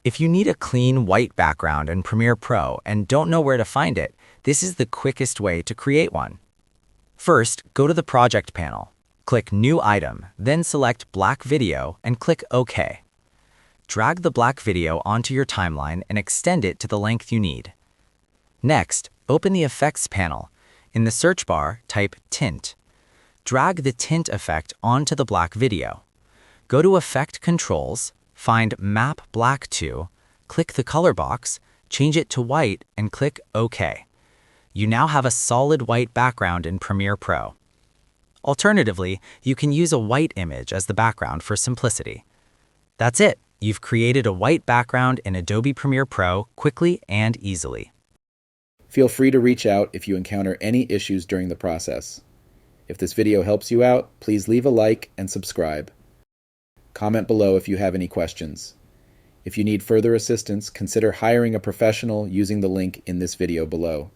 If you need a clean white background in Premiere Pro and don't know where to find it, this is the quickest way to create one. First, go to the Project panel. Click New Item, then select Black Video and click OK. Drag the black video onto your timeline and extend it to the length you need. Next, open the Effects panel. In the search bar, type Tint. Drag the tint effect onto the black video. Go to Effect Controls, find Map Black to, click the color box, change it to white, and click OK. You now have a solid white background in Premiere Pro. Alternatively, you can use a white image as the background for simplicity. That's it. You've created a white background in Adobe Premiere Pro quickly and easily. Feel free to reach out if you encounter any issues during the process. If this video helps you out, please leave a like and subscribe. Comment below if you have any questions. If you need further assistance, consider hiring a professional using the link in this video below.